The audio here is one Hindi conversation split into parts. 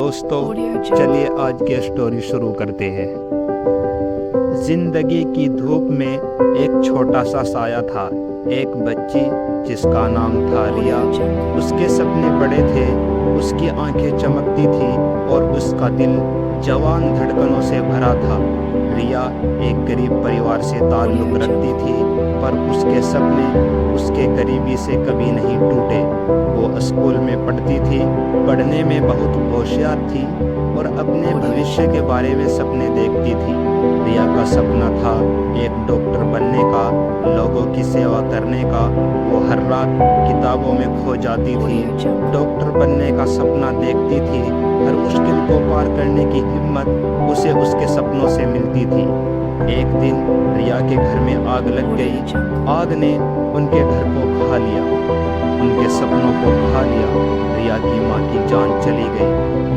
दोस्तों, चलिए आज की स्टोरी शुरू करते हैं। जिंदगी की धूप में एक छोटा सा साया था। एक बच्ची जिसका नाम था रिया। उसके सपने बड़े थे, उसकी आंखें चमकती थी और उसका दिल जवान धड़कनों से भरा था। रिया एक गरीब परिवार से ताल्लुक़ रखती थी, पर उसके सपने उसके गरीबी से कभी नहीं टूटे। वो स्कूल में पढ़ती थी, पढ़ने में बहुत होशियार थी और अपने भविष्य के बारे में सपने देखती थी। रिया का सपना था एक डॉक्टर बनने का, लोगों की सेवा करने का। वो हर रात किताबों में खो जाती थी, डॉक्टर बनने का सपना देखती थी। हर मुश्किल को पार करने की हिम्मत उसे उसके सपनों से मिलती थी। एक दिन रिया के घर में आग लग गई। आग ने उनके घर को खा लिया, उनके सपनों को खा लिया। रिया की माँ की जान चली गई,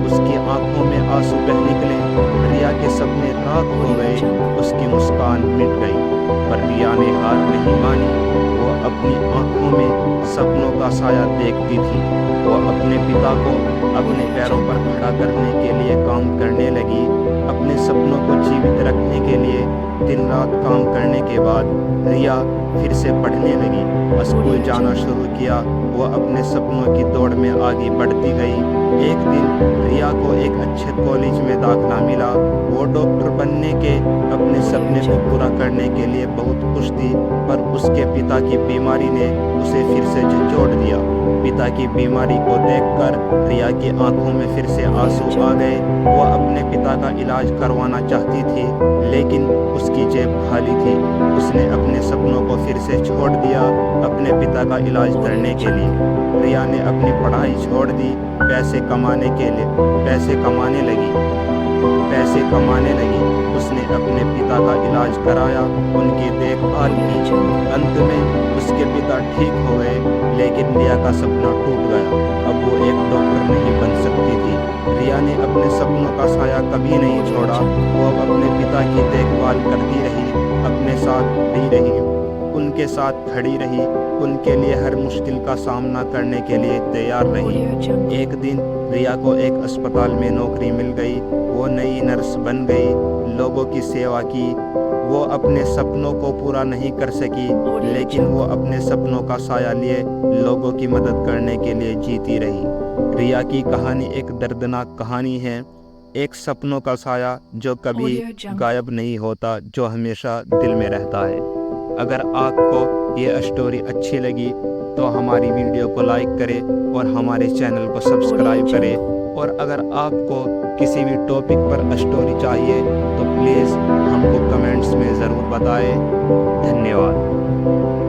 उसकी आंखों में आंसू बह निकले। रिया के सपने राख हो गए, उसकी मुस्कान मिट गई। पर रिया ने हार नहीं मानी। वो अपनी आंखों में सपनों का साया देखती थी। वो अपने पिता को अपने पैरों पर खड़ा करने के लिए काम करने लगी। अपने सपनों को जीवित रखने के लिए दिन रात काम करने के बाद रिया फिर से पढ़ने लगी, स्कूल जाना शुरू किया। वो अपने सपनों की दौड़ में आगे बढ़ती गई। एक दिन रिया को एक अच्छे कॉलेज में दाखिला मिला। वो डॉक्टर बनने के अपने सपने को पूरा करने के लिए बहुत खुश थी, पर उसके पिता की बीमारी ने उसे फिर से झंझोड़ दिया। पिता की बीमारी को देखकर रिया की आंखों में फिर से आंसू आ गए। वो अपने पिता का इलाज करवाना चाहती थी, लेकिन उसकी जेब खाली थी। उसने अपने सपनों को फिर से छोड़ दिया अपने पिता का इलाज करने के लिए। रिया ने अपनी पढ़ाई छोड़ दी, पैसे कमाने लगी। उसने अपने पिता का इलाज कराया, उनकी देखभाल की। अंत में उसके पिता ठीक हो गए, लेकिन रिया का सपना टूट गया। अब वो एक डॉक्टर नहीं बन सकती थी। रिया ने अपने सपनों का साया कभी नहीं छोड़ा। वो अपने पिता की देखभाल करती रही, अपने साथ रही, उनके साथ खड़ी रही, उनके लिए हर मुश्किल का सामना करने के लिए तैयार रही। एक दिन रिया को एक अस्पताल में नौकरी मिल गई। वो नई नर्स बन गई, लोगों की सेवा की। वो अपने सपनों को पूरा नहीं कर सकी, लेकिन वो अपने सपनों का साया लिए लोगों की मदद करने के लिए जीती रही। रिया की कहानी एक दर्दनाक कहानी है, एक सपनों का साया जो कभी गायब नहीं होता, जो हमेशा दिल में रहता है। अगर आपको ये स्टोरी अच्छी लगी तो हमारी वीडियो को लाइक करें और हमारे चैनल को सब्सक्राइब करें। और अगर आपको किसी भी टॉपिक पर स्टोरी चाहिए तो प्लीज़ हमको कमेंट्स में ज़रूर बताएं। धन्यवाद।